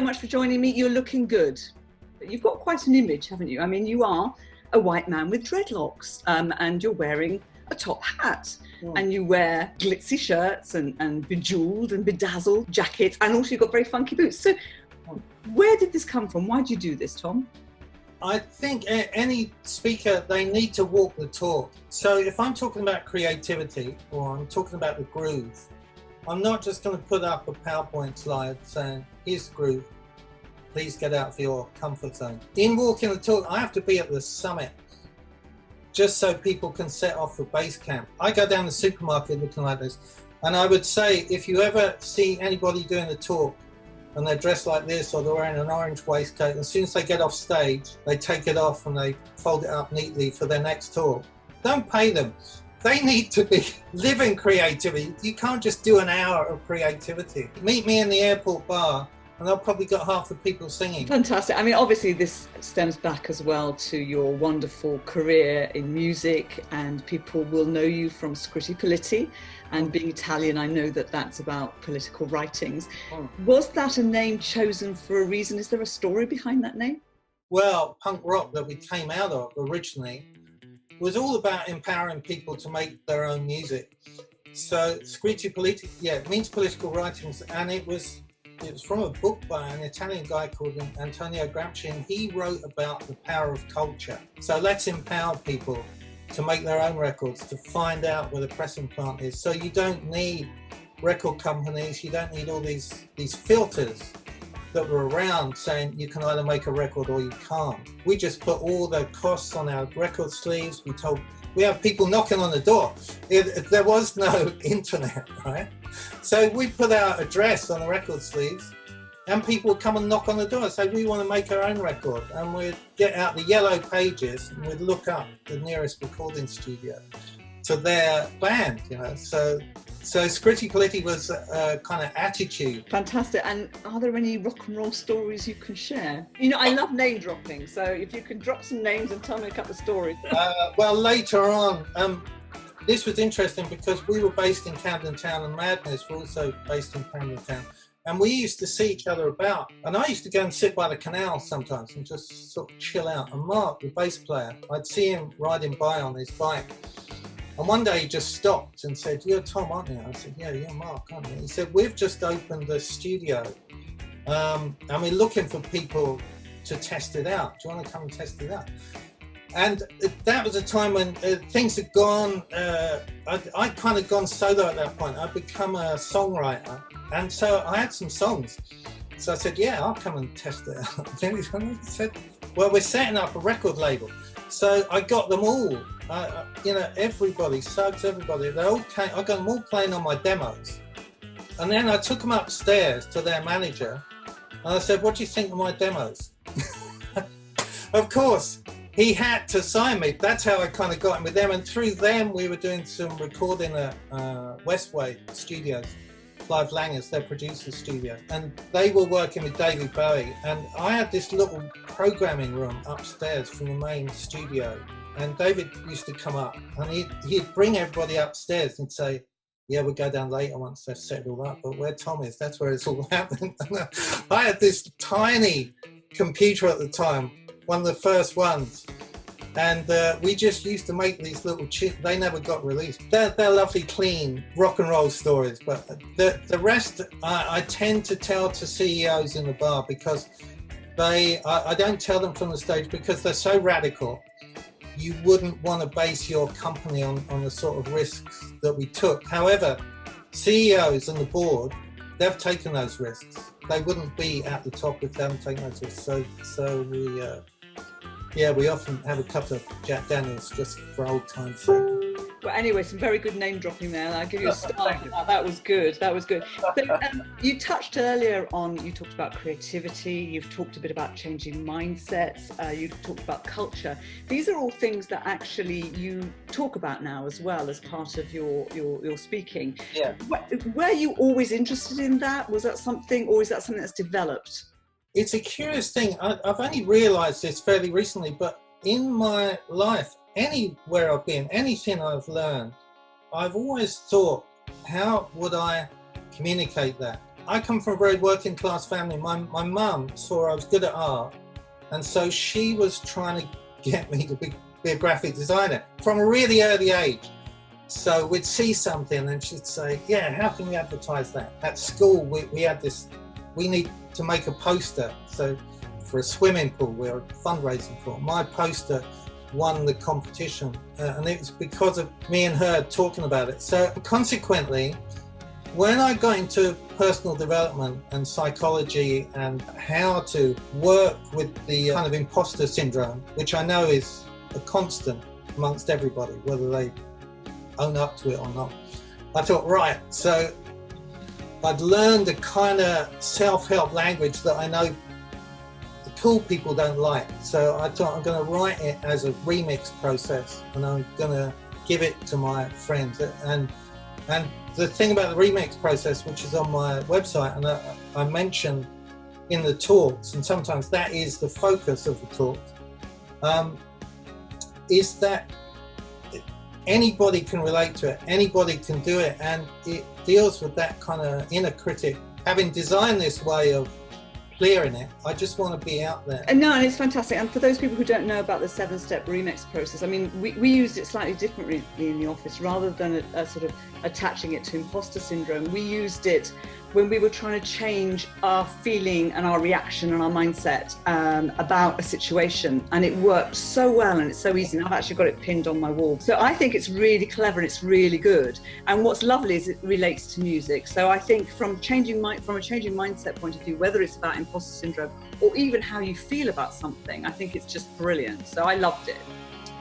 much for joining me. You're looking good. You've got quite an image, haven't you? I mean, you are a white man with dreadlocks, and you're wearing a top hat, and you wear glitzy shirts and bejeweled and bedazzled jackets, and also you've got very funky boots. So where did this come from? Why do you do this, Tom? I think any speaker, they need to walk the talk. So if I'm talking about creativity or I'm talking about the groove, I'm not just going to put up a PowerPoint slide saying, here's the groove, please get out of your comfort zone. In walking the talk, I have to be at the summit, just so people can set off for base camp. I go down the supermarket looking like this, and I would say, if you ever see anybody doing a talk and they're dressed like this, or they're wearing an orange waistcoat, as soon as they get off stage, they take it off and they fold it up neatly for their next talk. Don't pay them. They need to be living creativity. You can't just do an hour of creativity. Meet me in the airport bar and I've probably got half the people singing. Fantastic. I mean, obviously this stems back as well to your wonderful career in music, and people will know you from Scritti Politti, and being Italian, I know that that's about political writings. Was that a name chosen for a reason? Is there a story behind that name? Well, punk rock that we came out of originally was all about empowering people to make their own music. So Scritti Politti, it means political writings, and it was from a book by an Italian guy called Antonio Gramsci, and he wrote about the power of culture. So let's empower people to make their own records, to find out where the pressing plant is. So you don't need record companies, you don't need all these filters that were around saying you can either make a record or you can't. We just put all the costs on our record sleeves. We have people knocking on the door. There was no internet, right? So we put our address on the record sleeves, and people would come and knock on the door and say, we want to make our own record. And we'd get out the yellow pages and we'd look up the nearest recording studio to their band, So Scritti Politti was a kind of attitude. Fantastic. And are there any rock and roll stories you can share? I love name dropping, so if you can drop some names and tell me a couple of stories. Well, later on, this was interesting because we were based in Camden Town, and Madness were also based in Camden Town. And we used to see each other about. And I used to go and sit by the canal sometimes and just sort of chill out. And Mark, the bass player, I'd see him riding by on his bike. And one day he just stopped and said, "You're Tom, aren't you?" I said, "Yeah, you're Mark, aren't you?" He said, "We've just opened a studio and we're looking for people to test it out. Do you want to come and test it out?" And that was a time when things had gone, I'd kind of gone solo at that point. I'd become a songwriter. And so I had some songs. So I said, "Yeah, I'll come and test it out." Then he said, "Well, we're setting up a record label." So I got them all. Everybody, Suggs, everybody, they all came. I got them all playing on my demos. And then I took them upstairs to their manager and I said, "What do you think of my demos?" Of course, he had to sign me. That's how I kind of got in with them. And through them, we were doing some recording at Westway Studios, Clive Langer's, their producer studio. And they were working with David Bowie. And I had this little programming room upstairs from the main studio. And David used to come up and he'd bring everybody upstairs and say, "Yeah, we'll go down later once they've set it all up, but where Tom is, that's where it's all happening." I had this tiny computer at the time, one of the first ones, and we just used to make these little chips. They never got released. They're lovely, clean rock and roll stories, but the rest I tend to tell to CEOs in the bar, because I don't tell them from the stage because they're so radical. You wouldn't want to base your company on the sort of risks that we took. However, CEOs and the board, they've taken those risks. They wouldn't be at the top if they hadn't taken those risks. So we often have a couple of Jack Daniels just for old time's sake. Well, anyway, some very good name dropping there. I'll give you a star. That was good. So you touched earlier on, you talked about creativity, you've talked a bit about changing mindsets, you've talked about culture. These are all things that actually you talk about now as well as part of your speaking. Yeah. Were you always interested in that? Was that something, or is that something that's developed? It's a curious thing. I've only realised this fairly recently, but in my life, anywhere I've been, anything I've learned, I've always thought, how would I communicate that? I come from a very working class family. My mum saw I was good at art, and so she was trying to get me to be a graphic designer from a really early age. So we'd see something and she'd say, yeah, how can we advertise that? At school, we had this, we need to make a poster. So for a swimming pool we were fundraising for, my poster won the competition. And it was because of me and her talking about it. So consequently, when I got into personal development and psychology and how to work with the kind of imposter syndrome, which I know is a constant amongst everybody, whether they own up to it or not, I thought, right, so I'd learned a kind of self-help language that I know the cool people don't like. So I thought I'm going to write it as a remix process and I'm going to give it to my friends. And the thing about the remix process, which is on my website, and I mention in the talks, and sometimes that is the focus of the talks, is that anybody can relate to it, anybody can do it, and it deals with that kind of inner critic. Having designed this way of clearing it, I just want to be out there. And no, and it's fantastic. And for those people who don't know about the 7-step remix process, I mean, we used it slightly differently in the office. Rather than a sort of attaching it to imposter syndrome, we used it when we were trying to change our feeling and our reaction and our mindset about a situation, and it worked so well and it's so easy, and I've actually got it pinned on my wall. So I think it's really clever and it's really good, and what's lovely is it relates to music. So I think from a changing mindset point of view, whether it's about imposter syndrome or even how you feel about something, I think it's just brilliant. So I loved it.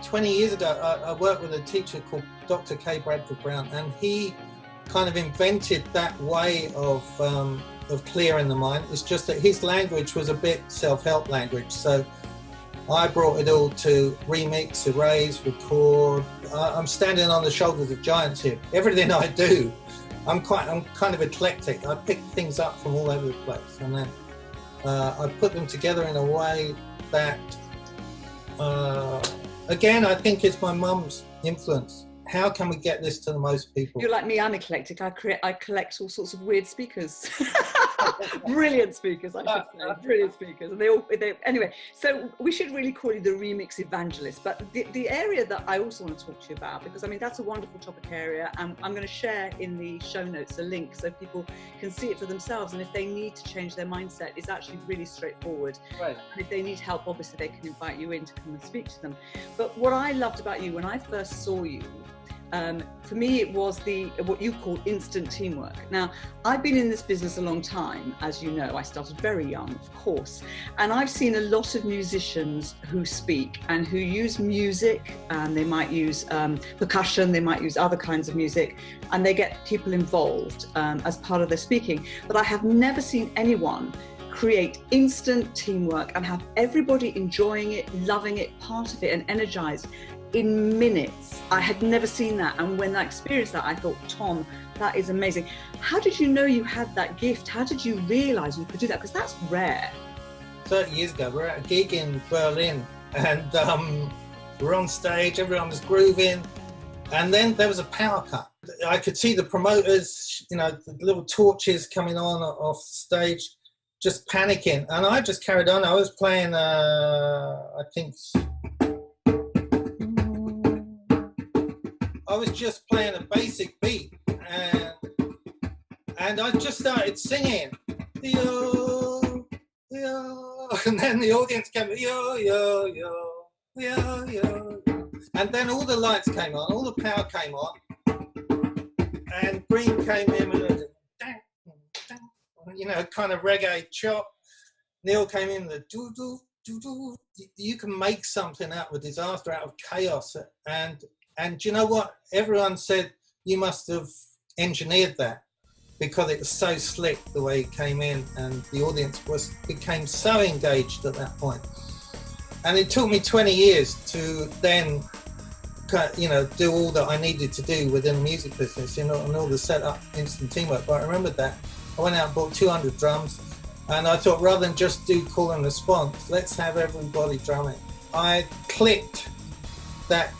20 years ago I worked with a teacher called Dr. K. Bradford Brown, and he kind of invented that way of clearing the mind. It's just that his language was a bit self-help language. So I brought it all to remix, erase, record. I'm standing on the shoulders of giants here. Everything I do, I'm kind of eclectic. I pick things up from all over the place, and then I put them together in a way that, again, I think it's my mum's influence. How can we get this to the most people? You're like me, I'm eclectic. I collect all sorts of weird speakers. Brilliant speakers, I should say. Brilliant speakers. And anyway, so we should really call you the remix evangelist. But the area that I also want to talk to you about, because I mean, that's a wonderful topic area. And I'm going to share in the show notes a link so people can see it for themselves. And if they need to change their mindset, it's actually really straightforward. Right. And if they need help, obviously they can invite you in to come and speak to them. But what I loved about you when I first saw you, for me, it was what you call instant teamwork. Now, I've been in this business a long time, as you know. I started very young, of course, and I've seen a lot of musicians who speak and who use music, and they might use percussion, they might use other kinds of music, and they get people involved as part of their speaking. But I have never seen anyone create instant teamwork and have everybody enjoying it, loving it, part of it, and energized in minutes. I had never seen that, and when I experienced that, I thought, Tom, that is amazing. How did you know you had that gift? How did you realize you could do that? Because that's rare. 30 years ago, we were at a gig in Berlin, and we were on stage, everyone was grooving, and then there was a power cut. I could see the promoters, the little torches coming on off stage, just panicking, and I just carried on. I was playing, I was just playing a basic beat, and I just started singing, yo, yo, and then the audience came, yo, yo, yo, yo, yo, and then all the lights came on, all the power came on, and Green came in with a dang, dang, kind of reggae chop. Neil came in with a doo-doo, doo-doo. You can make something out of a disaster, out of chaos, and you know what? Everyone said you must have engineered that because it was so slick the way it came in, and the audience became so engaged at that point. And it took me 20 years to then, do all that I needed to do within the music business, and all the setup, instant teamwork. But I remembered that. I went out and bought 200 drums, and I thought, rather than just do call and response, let's have everybody drumming. I clicked that.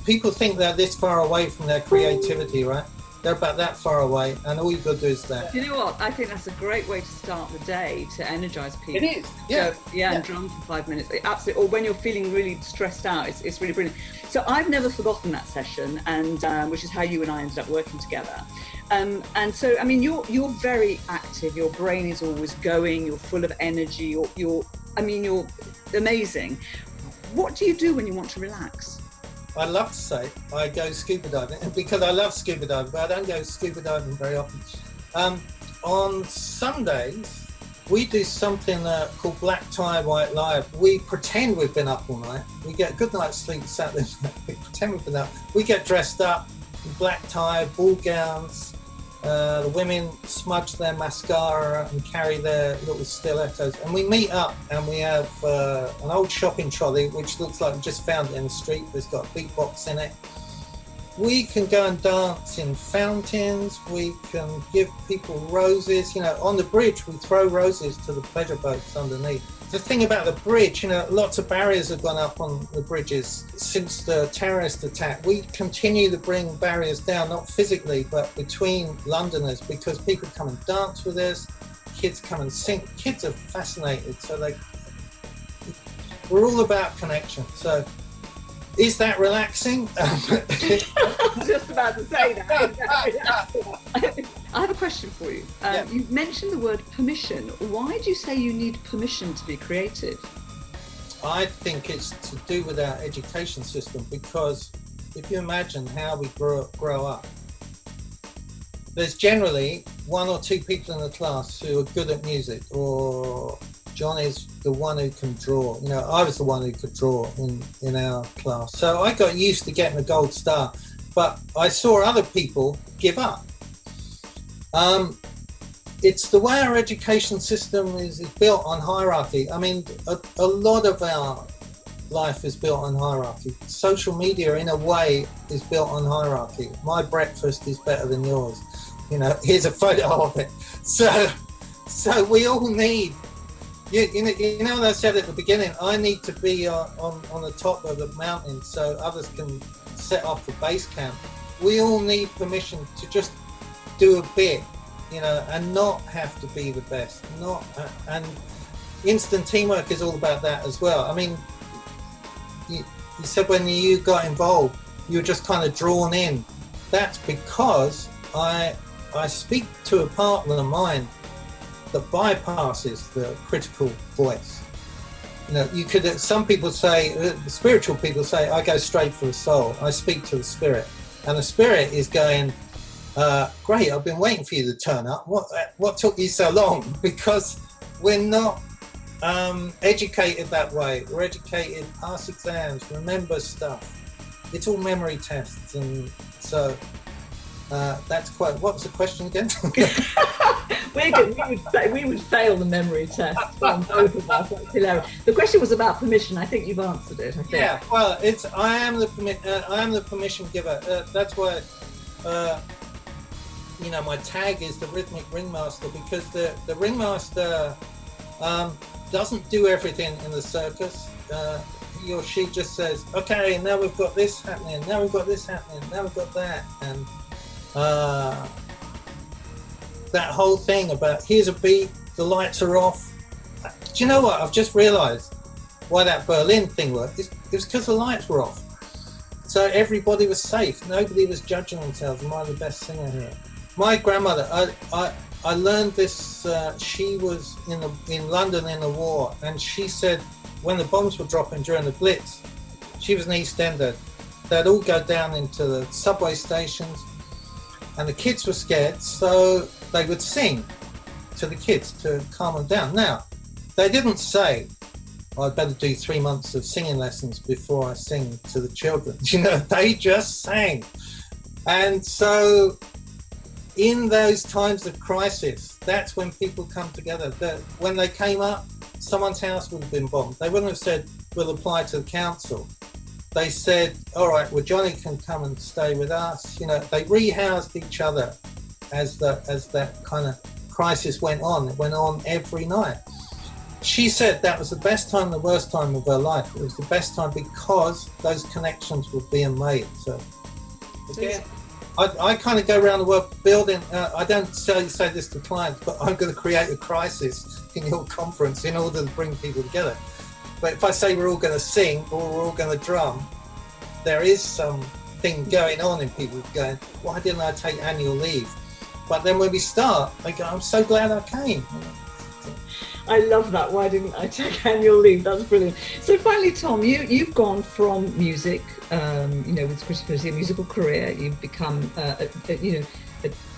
People think they're this far away from their creativity, right? They're about that far away, and all you've got to do is that. You know what? I think that's a great way to start the day to energize people. It is, yeah. So, and drum for 5 minutes. Absolutely. Or when you're feeling really stressed out, it's really brilliant. So I've never forgotten that session, and which is how you and I ended up working together. And so, I mean, you're very active. Your brain is always going. You're full of energy. You're amazing. What do you do when you want to relax? I love to say I go scuba diving, because I love scuba diving, but I don't go scuba diving very often. On Sundays, we do something called Black Tie, White Lie. We pretend we've been up all night. We get a good night's sleep Saturday night. We pretend we've been up. We get dressed up in black tie, ball gowns. The women smudge their mascara and carry their little stilettos, and we meet up and we have an old shopping trolley which looks like we just found it in the street. It's got a big box in it. We can go and dance in fountains. We can give people roses. You know, on the bridge we throw roses to the pleasure boats underneath. The thing about the bridge, you know, lots of barriers have gone up on the bridges since the terrorist attack. We continue to bring barriers down, not physically, but between Londoners, because people come and dance with us, kids come and sing. Kids are fascinated, so we're all about connection. So, is that relaxing? I was just about to say that. I have a question for you. You mentioned the word permission. Why do you say you need permission to be creative? I think it's to do with our education system, because if you imagine how we grow up, there's generally 1 or 2 people in the class who are good at music, or John is the one who can draw. You know, I was the one who could draw in our class. So I got used to getting a gold star, but I saw other people give up. It's the way our education system is built on hierarchy. I mean, a lot of our life is built on hierarchy. Social media, in a way, is built on hierarchy. My breakfast is better than yours. You know, here's a photo of it. So we all need, you know what I said at the beginning, I need to be on the top of the mountain so others can set off the base camp. We all need permission to just do a bit, you know, and not have to be the best. And instant teamwork is all about that as well. I mean, you said when you got involved, you were just kind of drawn in. That's because I speak to a partner of mine that bypasses the critical voice. You know, you could, some people say, spiritual people say, I go straight for the soul. I speak to the spirit. And the spirit is going, great, I've been waiting for you to turn up. What took you so long? Because we're not educated that way. We're educated, pass exams, remember stuff. It's all memory tests. And so that's quite, what was the question again? We would fail the memory test on both of us. That's hilarious. The question was about permission. I think you've answered it. I think. Yeah, well, I am the permission giver. That's why, you know, my tag is the rhythmic ringmaster, because the ringmaster doesn't do everything in the circus. He or she just says, okay, now we've got this happening, now we've got this happening, now we've got that, and that whole thing about here's a beat, the lights are off. Do you know what? I've just realised why that Berlin thing worked. It was because the lights were off. So everybody was safe. Nobody was judging themselves. Am I the best singer here? My grandmother, I learned this, she was in London in the war, and she said when the bombs were dropping during the Blitz, she was an East Ender. They'd all go down into the subway stations, and the kids were scared, so they would sing to the kids to calm them down. Now, they didn't say, I'd better do 3 months of singing lessons before I sing to the children. You know, they just sang. And so in those times of crisis, that's when people come together. When they came up, someone's house would have been bombed. They wouldn't have said, we'll apply to the council. They said, all right, well, Johnny can come and stay with us. You know, they rehoused each other as that kind of crisis went on. It went on every night. She said that was the best time, the worst time of her life. It was the best time because those connections were being made. So again, I kind of go around the world building. I don't say this to clients, but I'm going to create a crisis in your conference in order to bring people together. But if I say we're all going to sing or we're all going to drum, there is something going on in people going, why didn't I take annual leave? But then when we start, they go, I'm so glad I came. I love that. Why didn't I take annual leave? That's brilliant. So finally, Tom, you've gone from music, with creativity, a musical career. You've become, a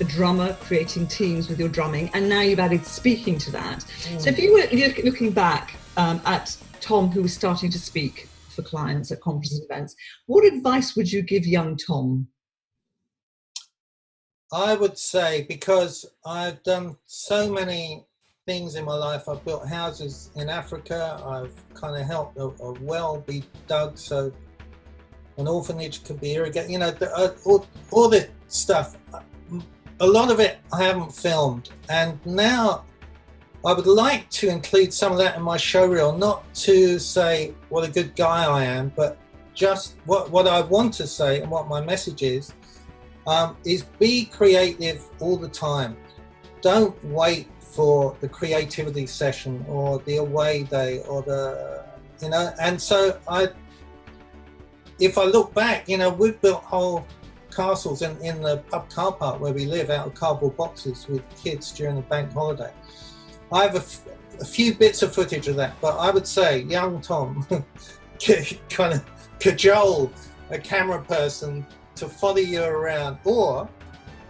drummer, creating teams with your drumming, and now you've added speaking to that. So if you were looking back at Tom, who was starting to speak for clients at conferences and events, what advice would you give young Tom? I would say, because I've done so many things in my life. I've built houses in Africa. I've kind of helped a well be dug so an orphanage could be irrigated. All this stuff. A lot of it I haven't filmed, and now I would like to include some of that in my show reel. Not to say what a good guy I am, but just what I want to say and what my message is be creative all the time. Don't wait for the creativity session or the away day or and so if I look back, we've built whole castles in the pub car park where we live out of cardboard boxes with kids during the bank holiday. I have a few bits of footage of that, but I would say young Tom kind of cajole a camera person to follow you around,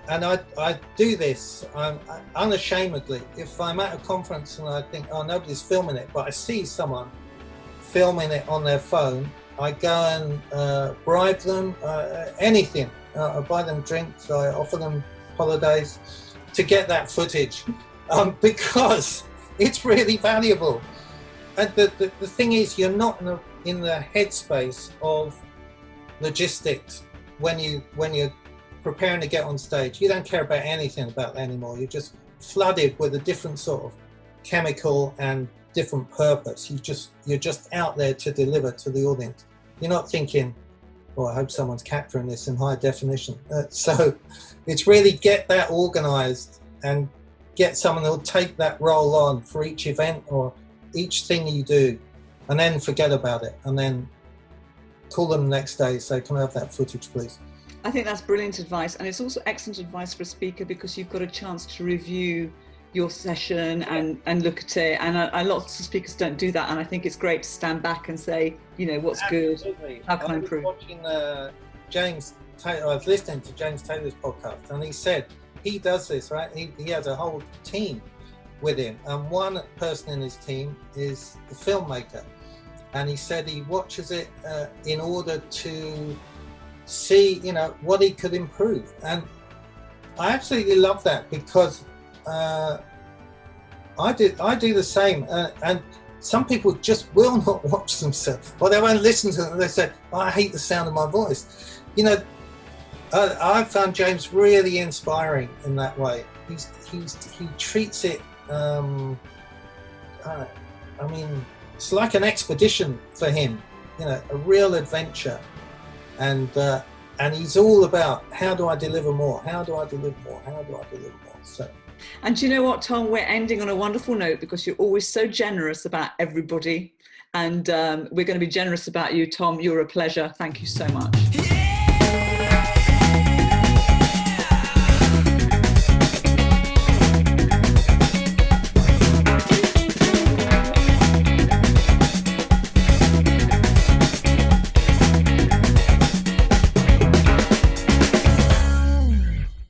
and I do this unashamedly. If I'm at a conference and I think, oh, nobody's filming it, but I see someone filming it on their phone, I go and bribe them, anything. I buy them drinks, I offer them holidays to get that footage, because it's really valuable. And the thing is, you're not in the headspace of logistics when you're preparing to get on stage. You don't care about anything about that anymore. You're just flooded with a different sort of chemical and different purpose. You're just out there to deliver to the audience. You're not thinking, oh, I hope someone's capturing this in high definition. So it's really get that organized and get someone who'll take that role on for each event or each thing you do, and then forget about it, and then call them the next day, say, can I have that footage, please? I think that's brilliant advice, and it's also excellent advice for a speaker, because you've got a chance to review your session and look at it, and lots of speakers don't do that, and I think it's great to stand back and say, what's Absolutely. good, how can I improve? I was watching James Taylor, I was listening to James Taylor's podcast, and he said he does this, right? He has a whole team with him, and one person in his team is the filmmaker, and he said he watches it in order to see, what he could improve. And I absolutely love that, because I do the same, and some people just will not watch themselves, or they won't listen to them. They say, oh, I hate the sound of my voice. I found James really inspiring in that way. He treats it, it's like an expedition for him, a real adventure. And he's all about, how do I deliver more? How do I deliver more? How do I deliver more? So. And do you know what, Tom? We're ending on a wonderful note, because you're always so generous about everybody. And we're going to be generous about you, Tom. You're a pleasure. Thank you so much.